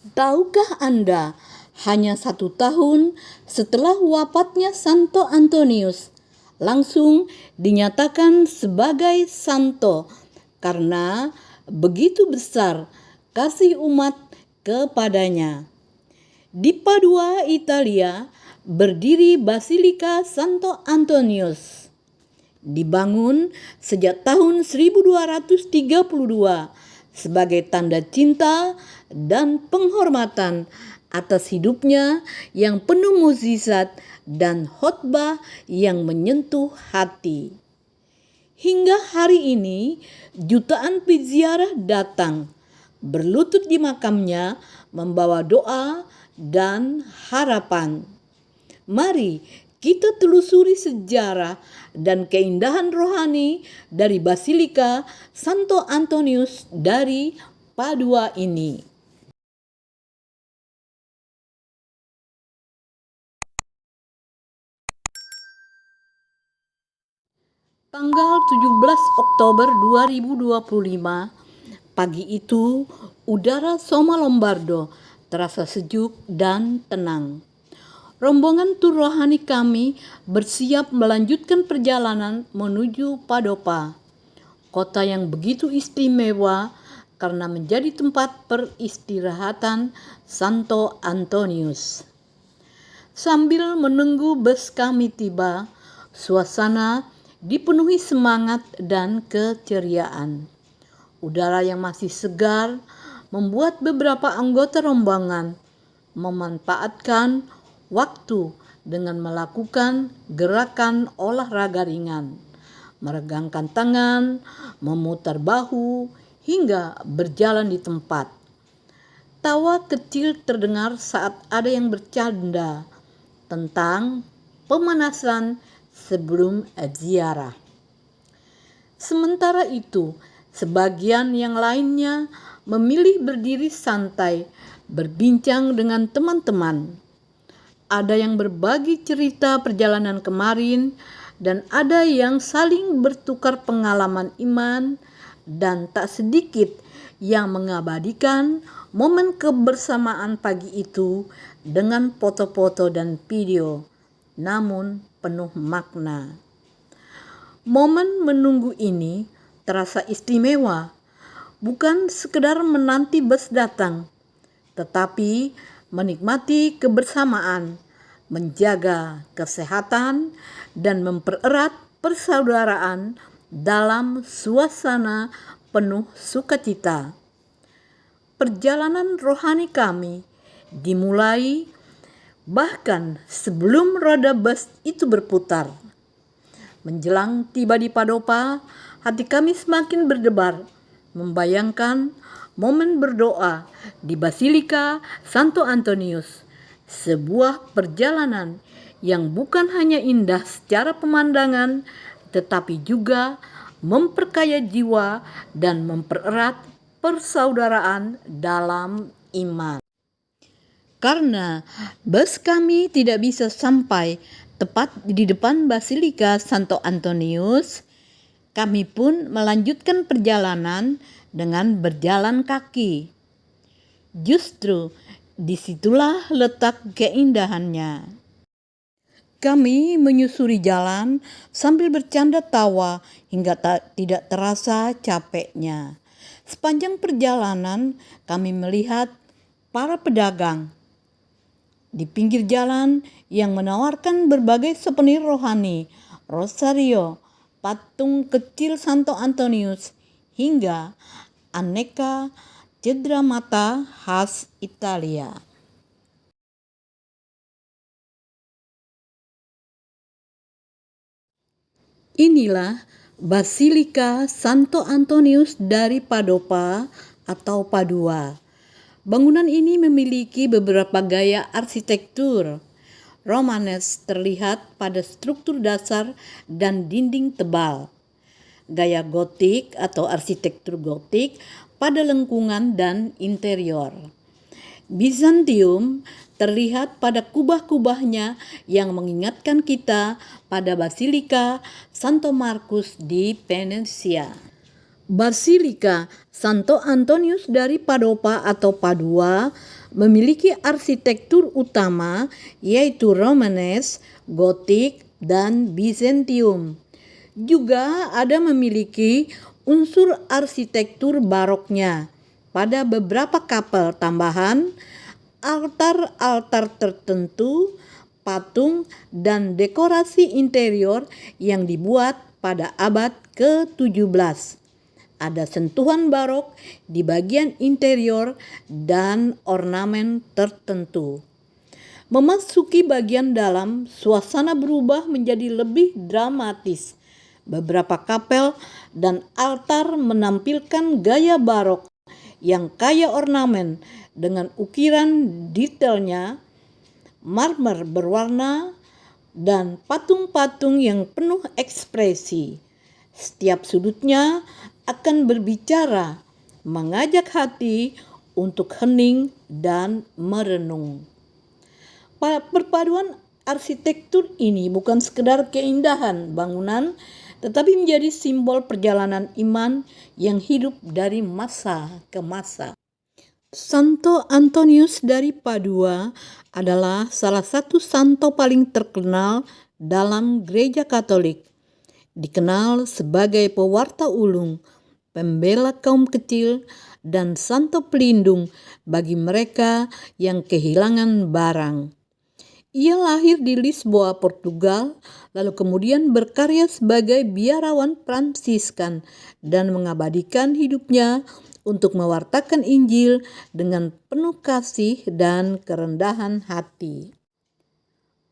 Tahukah Anda, hanya 1 tahun setelah wafatnya Santo Antonius, langsung dinyatakan sebagai santo karena begitu besar kasih umat kepadanya. Di Padua, Italia, berdiri Basilika Santo Antonius. Dibangun sejak tahun 1232 sebagai tanda cinta dan penghormatan atas hidupnya yang penuh mukjizat dan khotbah yang menyentuh hati. Hingga hari ini, jutaan peziarah datang, berlutut di makamnya, membawa doa dan harapan. Mari kita telusuri sejarah dan keindahan rohani dari Basilika Santo Antonius dari Padua ini. Tanggal 17 Oktober 2025, pagi itu udara Somma Lombardo terasa sejuk dan tenang. Rombongan tur rohani kami bersiap melanjutkan perjalanan menuju Padopa, kota yang begitu istimewa karena menjadi tempat peristirahatan Santo Antonius. Sambil menunggu bus kami tiba, suasana dipenuhi semangat dan keceriaan. Udara yang masih segar membuat beberapa anggota rombongan memanfaatkan waktu dengan melakukan gerakan olahraga ringan, meregangkan tangan, memutar bahu, hingga berjalan di tempat. Tawa kecil terdengar saat ada yang bercanda tentang pemanasan sebelum ziarah. Sementara itu, sebagian yang lainnya memilih berdiri santai, berbincang dengan teman-teman. Ada yang berbagi cerita perjalanan kemarin, dan ada yang saling bertukar pengalaman iman, dan tak sedikit yang mengabadikan momen kebersamaan pagi itu dengan foto-foto dan video, namun penuh makna. Momen menunggu ini terasa istimewa, bukan sekedar menanti bus datang, tetapi menikmati kebersamaan, menjaga kesehatan, dan mempererat persaudaraan dalam suasana penuh sukacita. Perjalanan rohani kami dimulai bahkan sebelum roda bus itu berputar. Menjelang tiba di Padopa, hati kami semakin berdebar, membayangkan momen berdoa di Basilika Santo Antonius, sebuah perjalanan yang bukan hanya indah secara pemandangan, tetapi juga memperkaya jiwa dan mempererat persaudaraan dalam iman. Karena bus kami tidak bisa sampai tepat di depan Basilika Santo Antonius, kami pun melanjutkan perjalanan dengan berjalan kaki. Justru disitulah letak keindahannya. Kami menyusuri jalan sambil bercanda tawa hingga tidak terasa capeknya. Sepanjang perjalanan kami melihat para pedagang di pinggir jalan yang menawarkan berbagai souvenir rohani, rosario, patung kecil Santo Antonius, hingga aneka cedera mata khas Italia. Inilah Basilika Santo Antonius dari Padopa atau Padua. Bangunan ini memiliki beberapa gaya arsitektur. Romanes terlihat pada struktur dasar dan dinding tebal. Gaya gotik atau arsitektur gotik pada lengkungan dan interior. Bizantium terlihat pada kubah-kubahnya yang mengingatkan kita pada Basilika Santo Markus di Venesia. Basilika Santo Antonius dari Padopa atau Padua memiliki arsitektur utama yaitu Romanes, Gotik, dan Bizantium. Juga ada memiliki unsur arsitektur baroknya pada beberapa kapel tambahan, altar-altar tertentu, patung, dan dekorasi interior yang dibuat pada abad ke-17. Ada sentuhan barok di bagian interior dan ornamen tertentu. Memasuki bagian dalam, suasana berubah menjadi lebih dramatis. Beberapa kapel dan altar menampilkan gaya barok yang kaya ornamen dengan ukiran detailnya, marmer berwarna, dan patung-patung yang penuh ekspresi. Setiap sudutnya akan berbicara, mengajak hati untuk hening dan merenung. Perpaduan arsitektur ini bukan sekedar keindahan bangunan, tetapi menjadi simbol perjalanan iman yang hidup dari masa ke masa. Santo Antonius dari Padua adalah salah satu santo paling terkenal dalam Gereja Katolik. Dikenal sebagai pewarta ulung, pembela kaum kecil, dan santo pelindung bagi mereka yang kehilangan barang. Ia lahir di Lisboa, Portugal, lalu kemudian berkarya sebagai biarawan Fransiskan dan mengabadikan hidupnya untuk mewartakan Injil dengan penuh kasih dan kerendahan hati.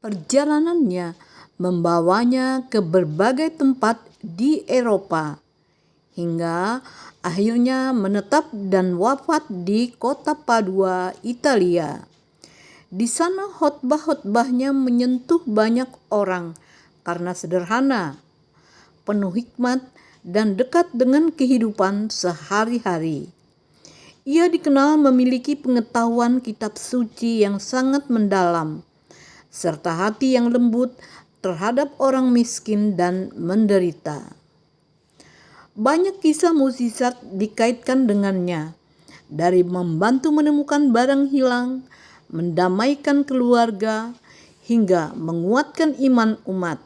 Perjalanannya membawanya ke berbagai tempat di Eropa, hingga akhirnya menetap dan wafat di kota Padua, Italia. Di sana khotbah-khotbahnya menyentuh banyak orang karena sederhana, penuh hikmat, dan dekat dengan kehidupan sehari-hari. Ia dikenal memiliki pengetahuan kitab suci yang sangat mendalam, serta hati yang lembut terhadap orang miskin dan menderita. Banyak kisah mukjizat dikaitkan dengannya, dari membantu menemukan barang hilang, mendamaikan keluarga, hingga menguatkan iman umat.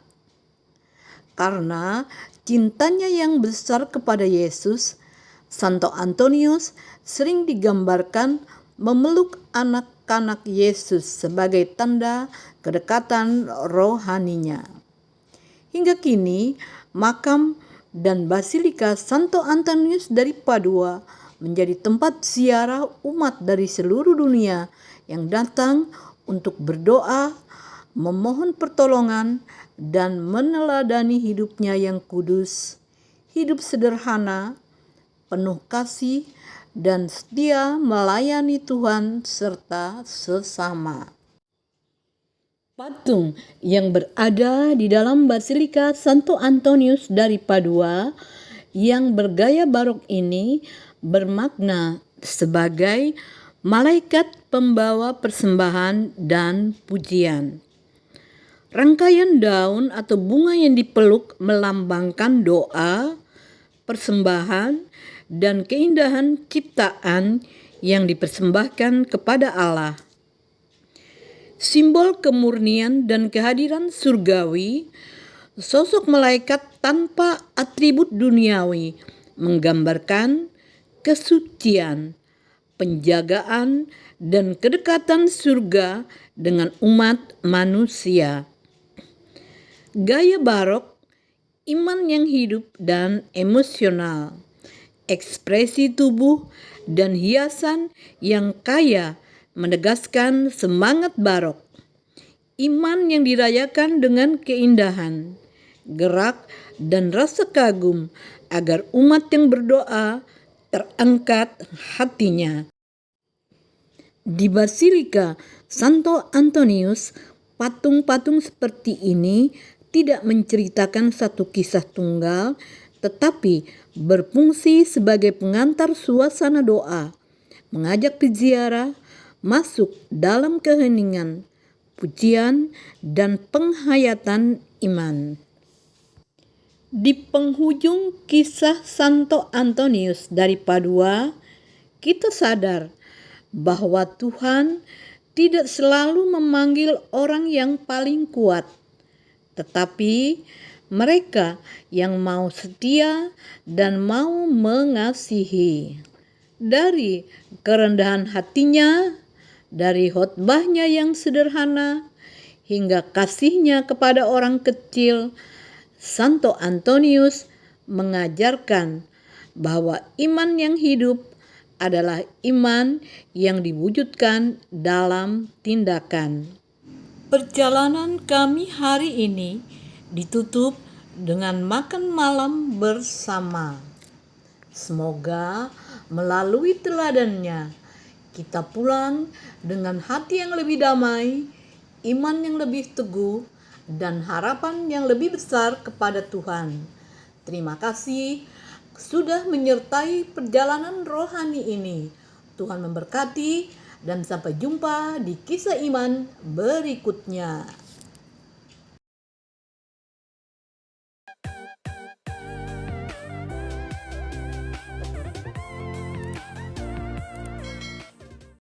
Karena cintanya yang besar kepada Yesus, Santo Antonius sering digambarkan memeluk anak-anak Yesus sebagai tanda kedekatan rohaninya. Hingga kini, makam dan Basilika Santo Antonius dari Padua menjadi tempat ziarah umat dari seluruh dunia yang datang untuk berdoa, memohon pertolongan, dan meneladani hidupnya yang kudus, hidup sederhana, penuh kasih, dan setia melayani Tuhan serta sesama. Patung yang berada di dalam Basilika Santo Antonius dari Padua yang bergaya barok ini bermakna sebagai malaikat pembawa persembahan dan pujian. Rangkaian daun atau bunga yang dipeluk melambangkan doa, persembahan, dan keindahan ciptaan yang dipersembahkan kepada Allah. Simbol kemurnian dan kehadiran surgawi, sosok malaikat tanpa atribut duniawi menggambarkan kesucian, penjagaan, dan kedekatan surga dengan umat manusia. Gaya barok, iman yang hidup dan emosional, ekspresi tubuh, dan hiasan yang kaya menegaskan semangat barok. Iman yang dirayakan dengan keindahan, gerak, dan rasa kagum agar umat yang berdoa terangkat hatinya. Di Basilika Santo Antonius, patung-patung seperti ini tidak menceritakan satu kisah tunggal, tetapi berfungsi sebagai pengantar suasana doa, mengajak peziarah masuk dalam keheningan, pujian, dan penghayatan iman. Di penghujung kisah Santo Antonius dari Padua, kita sadar bahwa Tuhan tidak selalu memanggil orang yang paling kuat, tetapi mereka yang mau setia dan mau mengasihi. Dari kerendahan hatinya, dari khotbahnya yang sederhana, hingga kasihnya kepada orang kecil, Santo Antonius mengajarkan bahwa iman yang hidup adalah iman yang diwujudkan dalam tindakan. Perjalanan kami hari ini ditutup dengan makan malam bersama. Semoga melalui teladannya kita pulang dengan hati yang lebih damai, iman yang lebih teguh, dan harapan yang lebih besar kepada Tuhan. Terima kasih sudah menyertai perjalanan rohani ini. Tuhan memberkati dan sampai jumpa di kisah iman berikutnya.